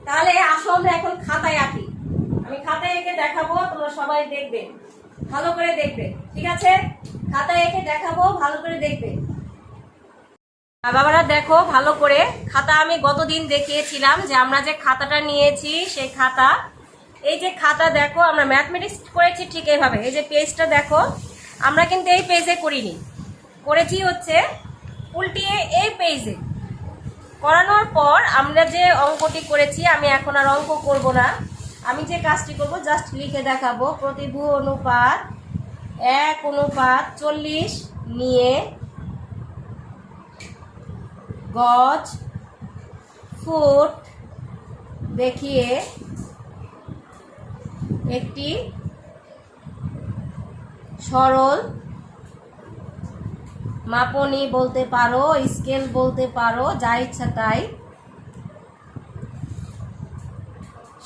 তাহলে আসো আমরা এখন খাতায় আঁকি। আমি খাতায় এঁকে দেখাবো, তোমরা সবাই দেখবে, ভালো করে দেখবে। ঠিক আছে, খাতায় এঁকে দেখাবো, ভালো করে দেখবে। বাবারা দেখো ভালো করে, খাতা আমি গতদিন দেখিয়েছিলাম যে আমরা যে খাতাটা নিয়েছি সেই খাতা, এই যে খাতা দেখো আমরা ম্যাথমেটিক্স করেছি ঠিক এইভাবে। এই যে পেজটা দেখো, আমরা কিন্তু এই পেজে করিনি, করেছি হচ্ছে উল্টিয়ে এই পেজে। করানোর পর আমরা যে অঙ্কটি করেছি, আমি এখন আর অঙ্ক করব না, আমি যে কাজটি করব জাস্ট লিখে দেখাবো। প্রতিভু অনুপাত 1 অনুপাত 40 নিয়ে গজ ফুট দেখিয়ে একটি সরল মাপনী বলতে পারো, স্কেল বলতে পারো, যা ইচ্ছা তাই,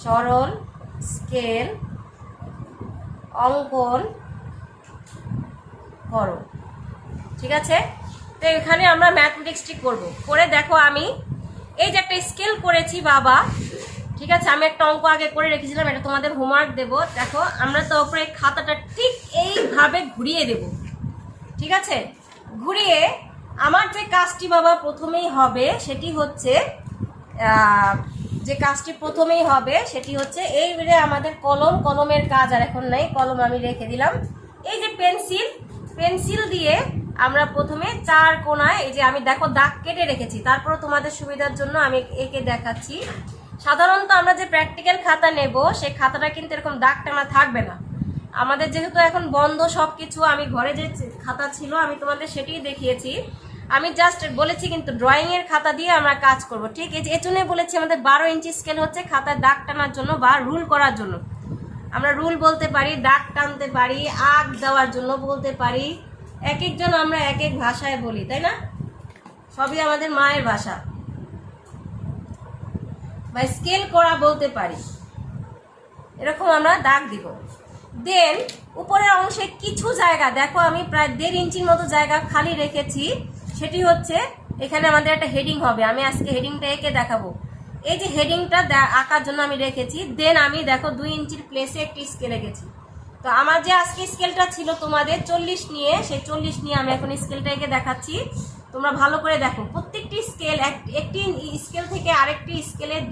সরল স্কেল অঙ্কন করো। ঠিক আছে, তো এখানে আমরা ম্যাথমেটিক্সটি করব। করে দেখো আমি এই যে একটা স্কেল করেছি বাবা। ঠিক আছে, আমি একটা অঙ্ক আগে করে রেখেছিলাম, এটা তোমাদের হোমওয়ার্ক দেব। দেখো আমরা তো উপরে খাতাটা ঠিক এইভাবে ঘুরিয়ে দেব। ঠিক আছে, ঘুরিয়ে আমার যে কাজটি বাবা প্রথমেই হবে সেটি হচ্ছে এই যে আমাদের কলমের কাজ আর এখন নাই, কলম আমি রেখে দিলাম। এই যে পেন্সিল দিয়ে আমরা প্রথমে 4 কোণায়, এই যে আমি দেখো দাগ কেটে রেখেছি, তারপর তোমাদের সুবিধার জন্য আমি এঁকে দেখাচ্ছি। সাধারণত আমরা যে প্র্যাকটিক্যাল খাতা নেব সেই খাতাটা কিন্তু এরকম দাগ টানা থাকবে না। আমাদের যেহেতু এখন বন্ধ সবকিছু, আমি ঘরে যে খাতা ছিল আমি তোমাদের সেটাই দেখিয়েছি। আমি জাস্ট বলেছি কিন্তু ড্রয়িং এর খাতা দিয়ে আমরা কাজ করব। ঠিক এই জন্যই বলেছি আমাদের 12 ইঞ্চি স্কেল হচ্ছে খাতায় দাগ টানার জন্য বা রুল করার জন্য। আমরা রুল বলতে পারি, দাগ টানতে পারি, আগ দেওয়ার জন্য বলতে পারি। এক একজন আমরা এক এক ভাষায় বলি, তাই না? সবই আমাদের মায়ের ভাষা, বা স্কেল করা বলতে পারি। এরকম আমরা দাগ দিব। দেন উপরের অংশে কিছু জায়গা দেখো আমি প্রায় 1.5 ইঞ্চির মতো জায়গা খালি রেখেছি, সেটি হচ্ছে এখানে আমাদের একটা হেডিং হবে। আমি আজকে হেডিংটা এঁকে দেখাবো। এই যে হেডিংটা আঁকার জন্য আমি রেখেছি। দেন আমি দেখো 2 ইঞ্চির প্লেসে একটি স্কেল এঁকেছি। তো আমার যে আজকে স্কেলটা ছিল তোমাদের 40 নিয়ে, সেই 40 নিয়ে আমি এখন স্কেলটা এঁকে দেখাচ্ছি। তোমরা ভালো করে দেখো, প্রত্যেকটি স্কেল একটি স্কেল থেকে আরেকটি স্কেলের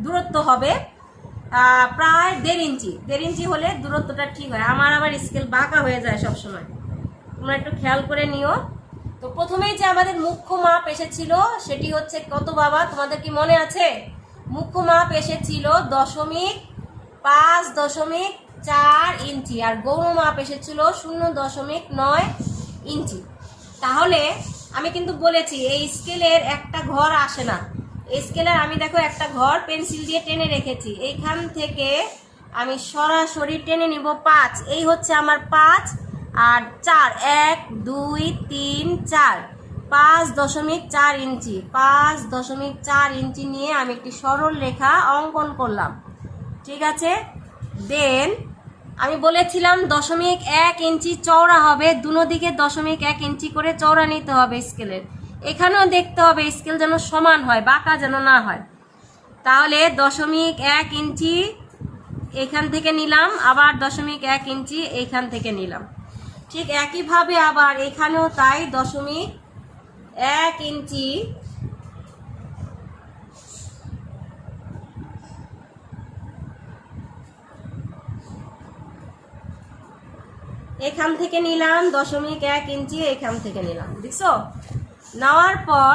দূরত্ব হবে প্রায় 1.5 ইঞ্চি। 1.5 ইঞ্চি হলে দূরত্বটা ঠিক হয়। আমার আবার স্কেল বাঁকা হয়ে যায় সবসময়, তোমরা একটু খেয়াল করে নিও। তো প্রথমেই যে আমাদের মুখ্য মাপ এসেছিল সেটি হচ্ছে কত বাবা? তোমাদের কি মনে আছে? মুখ্য মাপ এসেছিল 0.5.4 ইঞ্চি, আর গৌণ মাপ এসেছিল 0.9 ইঞ্চি। তাহলে আমি কিন্তু বলেছি এই স্কেলের একটা ঘর আসে না, স্কেলের আমি দেখো একটা ঘর পেন্সিল দিয়ে টেনে রেখেছি, এইখান থেকে আমি সরাসরি টেনে নিব 5। এই হচ্ছে আমার 5 আর 4, 1 2 3 4, 5.4 ইঞ্চি। 5.4 ইঞ্চি নিয়ে আমি একটি সরল রেখা অঙ্কন করলাম, ঠিক আছে। দেন আমি বলেছিলাম 0.1 ইঞ্চি চওড়া হবে, দুনো দিকে 0.1 ইঞ্চি করে চওড়া নিতে হবে স্কেলের। এখানেও দেখতে হবে স্কেল যেন সমান হয়, বাঁকা যেন না হয়। তাহলে 0.1 ইঞ্চি এখান থেকে নিলাম, আবার 0.1 ইঞ্চি এইখান থেকে নিলাম। ঠিক একইভাবে আবার এখানেও তাই 0.1 ইঞ্চি এখান থেকে নিলাম, 0.1 ইঞ্চি এখান থেকে নিলাম। দেখছো? নেওয়ার পর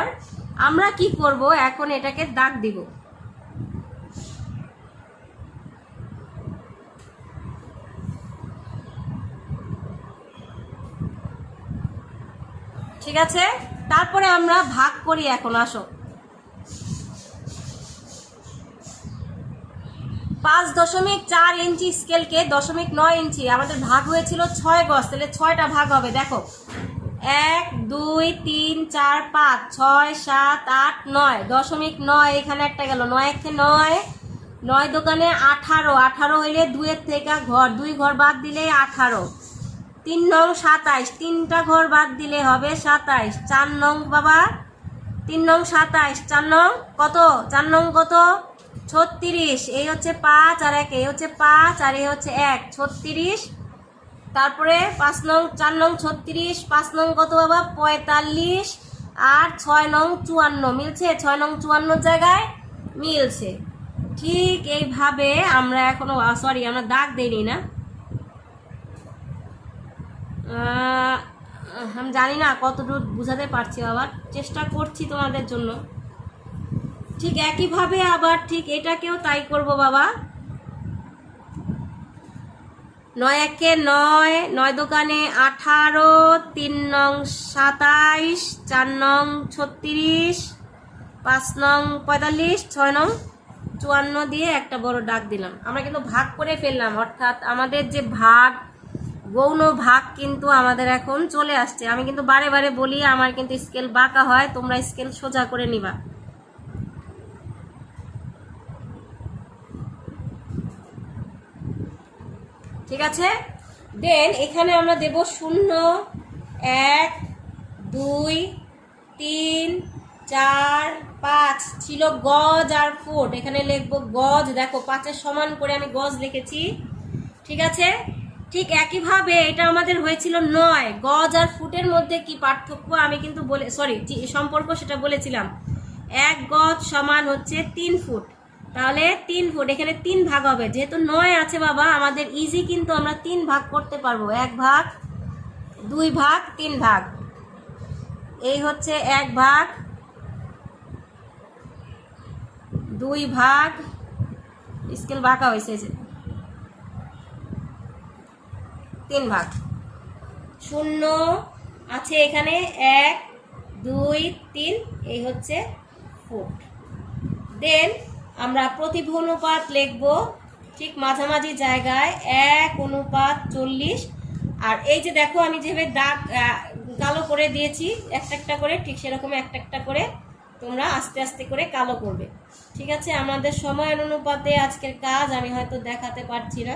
আমরা কি করব, এখন এটাকে দাগ দিব। ঠিক আছে, তারপরে আমরা ভাগ করি। এখন আসো, 5.4 ইঞ্চি স্কেলকে 0.9 ইঞ্চি আমাদের ভাগ হয়েছিল 6 গজ, তাহলে 6টা ভাগ হবে। দেখো 1 2 3 4 5 6 7 8 9, 0.9 এখানে একটা গেল, 9 একে 9, 9 দোকানে 18, 18 হইলে 2 এর থেকে ঘর 2 ঘর বাদ দিলে 18, 3 নং 27, 3টা ঘর বাদ দিলে হবে 27, 4 নং বাবা 3 নং 27, 4 নং কত, 4 নং কত 36, এই হচ্ছে 5 আর 1, এই হচ্ছে 5 আর এই হচ্ছে 1, 36। তারপরে 5 নং 4 নং 36, 5 নং কত বাবা 45 আর 6 নং 54, মিলছে? 6 নং 54 জায়গায় মিলছে। ঠিক এইভাবে আমরা এখনো সরি আমরা দাগ দেইনি না, আমি জানি না কতটুকু বুঝাতে পারছি, আবার চেষ্টা করছি তোমাদের জন্য। ঠিক একইভাবে আবার ঠিক এটাকেও তাই করব বাবা। 9 একে 9, 9 দোকানে 18, 3 নং 27, 4 নং 36, 5 নং 45, 6 নং 54 দিয়ে একটা বড় দাগ দিলাম। আমরা কিন্তু ভাগ করে ফেললাম, অর্থাৎ আমাদের যে ভাগ গৌণ ভাগ কিন্তু আমাদের এখন চলে আসছে। আমি কিন্তু বারে বারে বলি আমার কিন্তু স্কেল বাঁকা হয়, তোমরা স্কেল সোজা করে নিবা। ঠিক আছে, দেন এখানে আমরা দেব 0 1 2 3 4 5 ছিল গজ আর ফুট, এখানে লিখবো গজ। দেখো 5-এর সমান করে আমি গজ লিখেছি, ঠিক আছে। ঠিক একইভাবে এটা আমাদের হয়েছিল 9, গজ আর ফুটের মধ্যে কি পার্থক্য আমি কিন্তু সম্পর্ক সেটা বলেছিলাম। 1 গজ সমান হচ্ছে 3 ফুট, তাহলে 3 ফুট এখানে 3 ভাগ হবে। যেহেতু 9 আছে বাবা আমাদের ইজি, কিন্তু আমরা 3 ভাগ করতে পারবো, 1 ভাগ 2 ভাগ 3 ভাগ। এই হচ্ছে 1 ভাগ 2 ভাগ, স্কেল বাঁকা হয়েছে যে 3 ভাগ। 0 আছে এখানে 1 2 3, এই হচ্ছে ফুট। দেন আমরা প্রতিভু অনুপাত লিখব ঠিক মাঝামাঝি জায়গায় 1:40। আর এই যে দেখো আমি যেভাবে দাগ কালো করে দিয়েছি একটা একটা করে, ঠিক সেরকম একটা একটা করে তোমরা আস্তে আস্তে করে কালো করবে, ঠিক আছে। আমাদের সময়ের অনুপাতে আজকের কাজ আমি হয়তো দেখাতে পারছি না,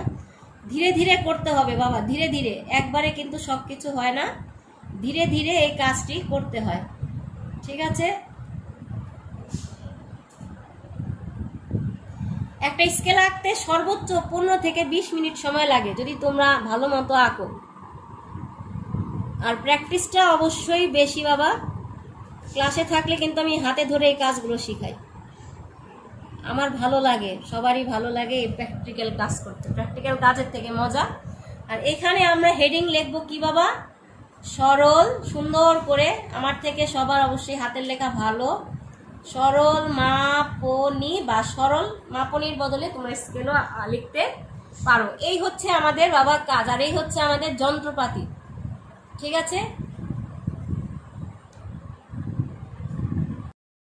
ধীরে ধীরে করতে হবে বাবা, ধীরে ধীরে, একবারে কিন্তু সব কিছু হয় না, ধীরে ধীরে এই কাজটি করতে হয়, ঠিক আছে। একটা স্কেল আঁকতে সর্বোচ্চ 15 থেকে 20 মিনিট সময় লাগে যদি তোমরা ভালো মতো আঁকো। আর প্র্যাকটিসটা অবশ্যই বেশি বাবা, ক্লাসে থাকলে কিন্তু আমি হাতে ধরে এই কাজগুলো শিখাই, আমার ভালো লাগে, সবারই ভালো লাগে এই প্র্যাকটিক্যাল কাজ করতে, প্র্যাকটিক্যাল কাজের থেকে মজা। আর এখানে আমরা হেডিং লিখবো কি বাবা, সরল, সুন্দর করে, আমার থেকে সবার অবশ্যই হাতের লেখা ভালো, সরল মাপনী বা সরল মাপনীর বদলে তোমরা স্কেলও লিখতে পারো। এই হচ্ছে আমাদের বাবা কাজ, আর এই হচ্ছে আমাদের যন্ত্রপাতি, ঠিক আছে।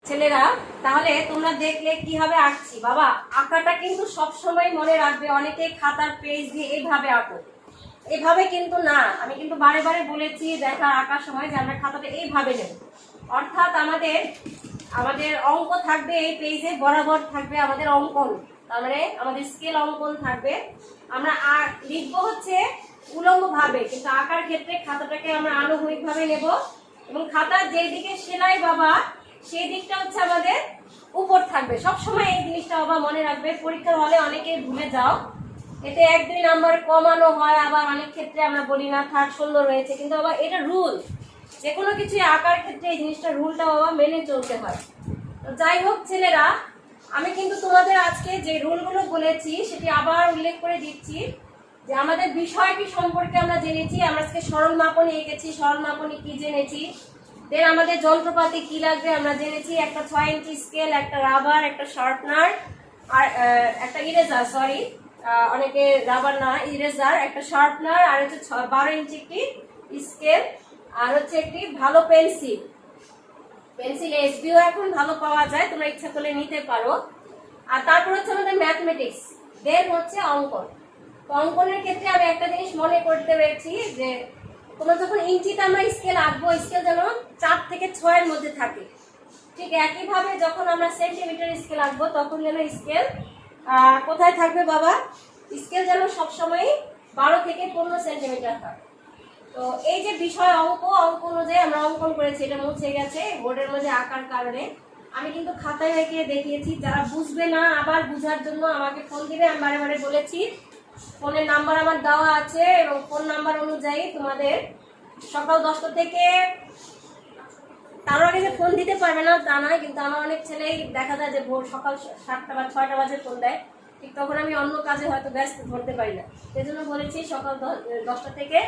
ছেলেরা, তাহলে তোমরা দেখলে কিভাবে আঁকছি। বাবা, আঁকাটা কিন্তু সবসময় মনে রাখবে, অনেকে খাতার পেজ দিয়ে এইভাবে আঁকো, এভাবে কিন্তু না। আমি কিন্তু বারে বারে বলেছি দেখা আঁকার সময় যে আমরা খাতাটা এইভাবে নেব, অর্থাৎ আমাদের অঙ্ক থাকবে এই পেজে বরাবর থাকবে আমাদের অঙ্কন, তার মানে আমাদের স্কেল অঙ্কন থাকবে। আমরা লিখবো হচ্ছে উলম্ব ভাবে, কিন্তু আঁকার ক্ষেত্রে খাতাটাকে আমরা আনুভূমিক ভাবে নেব, এবং খাতার যে দিকে সেলাই বাবা সেই দিকটা হচ্ছে আমাদের উপর থাকবে। সবসময় এই জিনিসটা বাবা মনে রাখবে, পরীক্ষার হলে অনেকে ভুলে যাও, এতে 1-2 নাম্বার কমানো হয়, আবার অনেক ক্ষেত্রে আমরা বলি না থাক সুন্দর রয়েছে, কিন্তু বাবা এটা রুল, যে কোনো কিছু আঁকার ক্ষেত্রে এই জিনিসটা রুলটা বাবা মেনে চলতে হয়। যাই হোক ছেলেরা, আমি কিন্তু তোমাদের আজকে যে রুলগুলো বলেছি সেটি আবার উল্লেখ করে দিচ্ছি, যে আমাদের বিষয়টি সম্পর্কে আমরা জেনেছি। আমরা আজকে সরল মাপনী এঁকেছি, সরল মাপনী কি জেনেছি, দেন আমাদের যন্ত্রপাতি কি লাগবে আমরা জেনেছি, একটা 6 ইঞ্চি স্কেল, একটা রাবার, একটা শার্পনার, আর একটা ইরেজার, সরি অনেকে রাবার না ইরেজার, একটা শার্পনার, আর হচ্ছে 12 ইঞ্চি একটি স্কেল, আর হচ্ছে একটি ভালো পেন্সিল এসবিও এখন ভালো পাওয়া যায়, তোমরা ইচ্ছা করলে নিতে পারো। আর তারপর হচ্ছে আমাদের ম্যাথমেটিক্স, দেন হচ্ছে অঙ্কন। তো অঙ্কনের ক্ষেত্রে আমি একটা জিনিস মনে করতে পেরেছি, যে তোমরা যখন ইঞ্চিতে আমরা স্কেল আঁকবো, স্কেল যেন 4 থেকে 6 এর মধ্যে থাকে। ঠিক একইভাবে যখন আমরা সেন্টিমিটার স্কেল আঁকবো, তখন যেন স্কেল কোথায় থাকবে বাবা, স্কেল যেন সবসময় 12 থেকে 15 সেন্টিমিটার থাকে। তো এই যে বিষয় অঙ্ক অনুযায়ী আমরা অঙ্কন করেছি, এটা মুছে গেছে বোর্ডের মধ্যে আঁকার কারণে। আমি কিন্তু খাতায় এঁকে দেখিয়েছি, যারা বুঝবে না আবার বুঝার জন্য আমাকে ফোন দিবে, আমি বারে বারে বলেছি ফোনের নাম্বার আমার দেওয়া আছে, এবং ফোন নাম্বার অনুযায়ী তোমাদের সকাল 10টা থেকে, তার আগে যে ফোন দিতে পারবে না তা নয়, কিন্তু আমার অনেক ছেলেই দেখা যায় যে ভোর সকাল 7টা বা 6টা বাজে ফোন দেয়, ঠিক তখন আমি অন্য কাজে হয়তো ব্যস্ত ধরতে পারি না। সেই জন্য বলেছি সকাল 10টা থেকে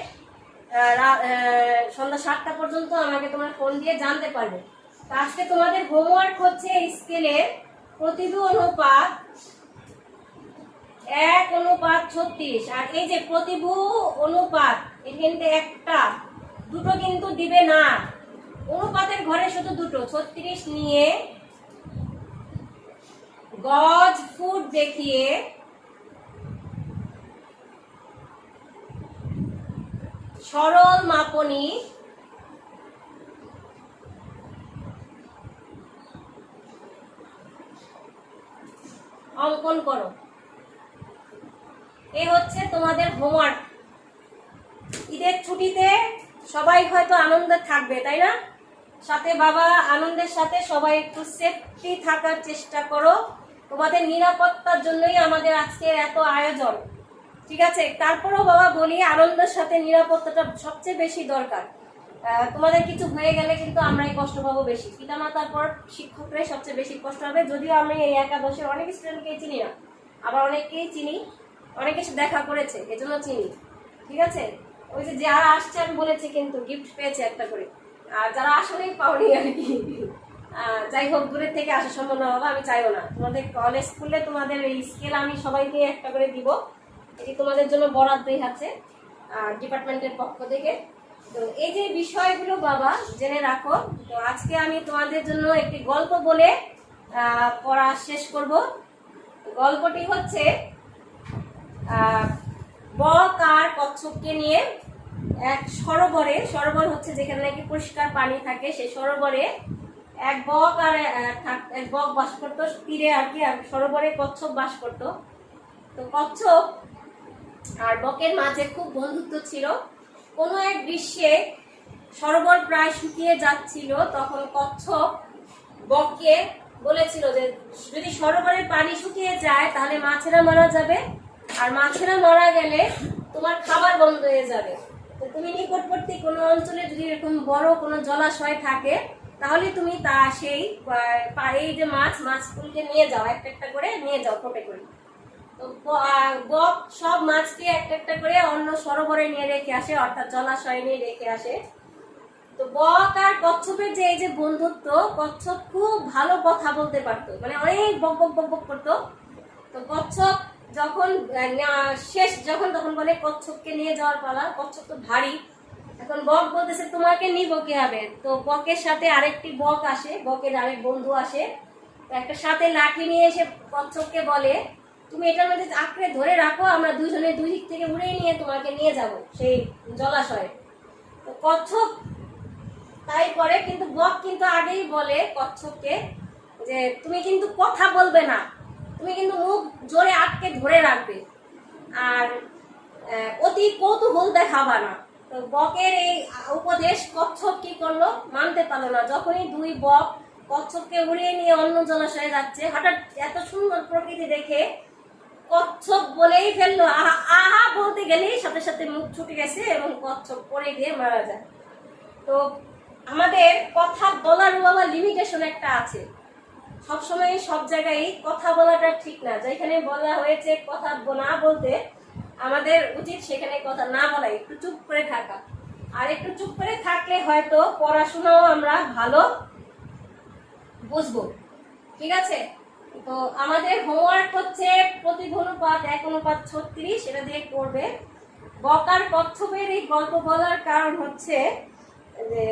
সন্ধ্যা 7টা পর্যন্ত আমাকে তোমরা ফোন দিয়ে জানতে পারবে। তো আজকে তোমাদের হোমওয়ার্ক হচ্ছে স্কেলের প্রতিভু অনুপাত 1:36, আর এই যে প্রতিভু অনুপাত এখানে একটা দুটো কিন্তু দিবে না, অনুপাতের ঘরে শুধু দুটো, 36 নিয়ে গজ ফুট দেখিয়ে সরল মাপনী অঙ্কন করো। এই হচ্ছে তোমাদের হোমওয়ার্ক। ঈদের ছুটিতে সবাই হয়তো আনন্দে থাকবে, তাই না? সাথে বাবা আনন্দের সাথে সবাই একটু সেফটি থাকার চেষ্টা করো, তোমাদের নিরাপত্তার জন্যই আমাদের আজকে এত আয়োজন, ঠিক আছে? তারপরেও বাবা বলি, আনন্দের সাথে নিরাপত্তাটা সবচেয়ে বেশি দরকার। তোমাদের কিছু হয়ে গেলে কিন্তু আমরাই কষ্ট পাবো বেশি, পিতামাতার পর শিক্ষকরাই সবচেয়ে বেশি কষ্ট হবে। যদিও আমি এই একাদশে অনেক স্টুডেন্টকেই চিনি না, আবার অনেককেই চিনি, অনেকে দেখা করেছে এজন্য চিনি, ঠিক আছে? ওই যে যারা আসছে আমি বলেছি কিন্তু গিফট পেয়েছে একটা করে, আর যারা আসলেই পাওনি আর কি। যাই হোক, দূরের থেকে আসা সম্ভব না বাবা, আমি চাইও না। তোমাদের কলেজ স্কুলে তোমাদের এই স্কেল আমি সবাইকে একটা করে দিব, এটি তোমাদের জন্য বরাদ্দই আছে ডিপার্টমেন্টের পক্ষ থেকে। তো এই যে বিষয়গুলো বাবা জেনে রাখো। তো আজকে আমি তোমাদের জন্য একটি গল্প বলে পড়া শেষ করব। গল্পটি হচ্ছে বক আর কচ্ছপকে নিয়ে এক সরোবরে, সরোবর হচ্ছে যেখানে নাকি পরিষ্কার পানি থাকে, সেই সরোবরে এক বক আর এক বক বাস করতো তীরে আর কি, আর সরোবরে কচ্ছপ বাস করতো। তো কচ্ছপ আর বকের মাঝে খুব বন্ধুত্ব ছিল। কোনো এক গ্রীষ্মে সরোবর প্রায় শুকিয়ে যাচ্ছিল, তখন কচ্ছপ বককে বলেছিল যে যদি সরোবরের পানি শুকিয়ে যায় তাহলে মাছেরা মারা যাবে, আর মাছেরা মারা গেলে তোমার খাবার বন্ধ হয়ে যাবে। তো তুমি নিকটবর্তী কোনো অঞ্চলে যদি এরকম বড় কোনো জলাশয় থাকে তাহলে তুমি তা সেই এই যে মাছগুলোকে নিয়ে যাও, একটা একটা করে নিয়ে যাও কোটে করে। তো বক সব মাছকে একটা একটা করে অন্য সরোবরে নিয়ে রেখে আসে, অর্থাৎ জলাশয়ে নিয়ে রেখে আসে। তো বক আর কচ্ছপের যে এই যে বন্ধুত্ব, কচ্ছপ খুব ভালো কথা বলতে পারতো, মানে অনেক বক বক বক বক করতো। তো কচ্ছপ যখন শেষ যখন তখন বলে কচ্ছপকে নিয়ে যাওয়ার পালা, কচ্ছপ তো ভারী, এখন বক বলতেছে তোমাকে নিব কিভাবে, তো বকের সাথে আরেকটি বক আসে, বকের আরেক বন্ধু আসে, তো একটা সাথে লাঠি নিয়ে এসে কচ্ছপকে বলে তুমি এটার মধ্যে আঁকড়ে ধরে রাখো, আমরা দুজনে দুই দিক থেকে উড়ে নিয়ে তোমাকে নিয়ে যাব সেই জলাশয়ে। তো কচ্ছপ তাই করে, কিন্তু বক কিন্তু আগেই বলে কচ্ছপকে যে তুমি কিন্তু কথা বলবে না, তুমি কিন্তু মুখ জোরে আটকে ধরে রাখবে, আর অতি কৌতূহল দেখাবা না। তো বকের এই উপদেশ কচ্ছপ কি করলো, মানতে পারলো না। যখনই দুই বক কচ্ছপকে উড়িয়ে নিয়ে অন্য জলাশয়ে যাচ্ছে, হঠাৎ এত সুন্দর প্রকৃতি দেখে কচ্ছপ বলেই ফেললো আহা আহা, বলতে গেলেই সাথে সাথে মুখ ছুটে গেছে এবং কচ্ছপ পড়ে গিয়ে মারা যায়। তো আমাদের কথা বলারও আবার লিমিটেশন একটা আছে, সবসময় সব জায়গায় কথা বলাটা ঠিক না। যেখানে বলা হয়েছে কথা না বলতে, আমাদের উচিত সেখানে কথা না বলাই, একটু চুপ করে থাকা। আর একটু চুপ করে থাকলে হয়তো পড়াশোনাও আমরা ভালো বুঝবো। ঠিক আছে, তো আমাদের হোমওয়ার্ক হচ্ছে প্রতিঘনুপাত 1:36, সেটা দিয়ে করবে। বকার কচ্ছপের এই গল্প বলার কারণ হচ্ছে যে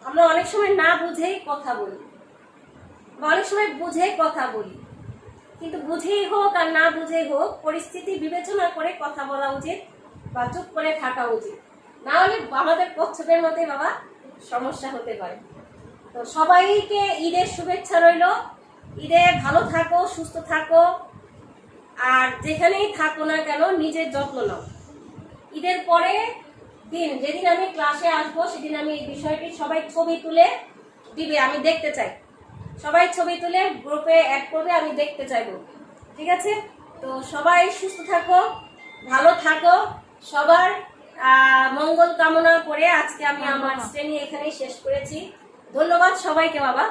আমরা অনেক সময় না বুঝেই কথা বলি, বা অনেক সময় বুঝে কথা বলি, কিন্তু বুঝেই হোক আর না বুঝেই হোক পরিস্থিতি বিবেচনা করে কথা বলা উচিত বা চুপ করে থাকা উচিত, না হলে আমাদের কচ্ছপের মধ্যে বাবা সমস্যা হতে পারে। তো সবাইকে ঈদের শুভেচ্ছা রইল। ঈদে ভালো থাকো, সুস্থ থাকো, আর যেখানেই থাকো না কেন নিজের যত্ন নাও। ঈদের পরে দিন যেদিন আমি ক্লাসে আসবো সেদিন আমি এই বিষয়টি সবাই ছবি তুলে দিবে, আমি দেখতে চাই। সবাই ছবি তুলে গ্রুপে অ্যাড করবে, আমি দেখতে চাইবো। ঠিক আছে, তো সবাই সুস্থ থাকো, ভালো থাকো, সবার মঙ্গল কামনা করে আজকে আমি আমার শ্রেণী এখানেই শেষ করেছি। ধন্যবাদ সবাইকে বাবা।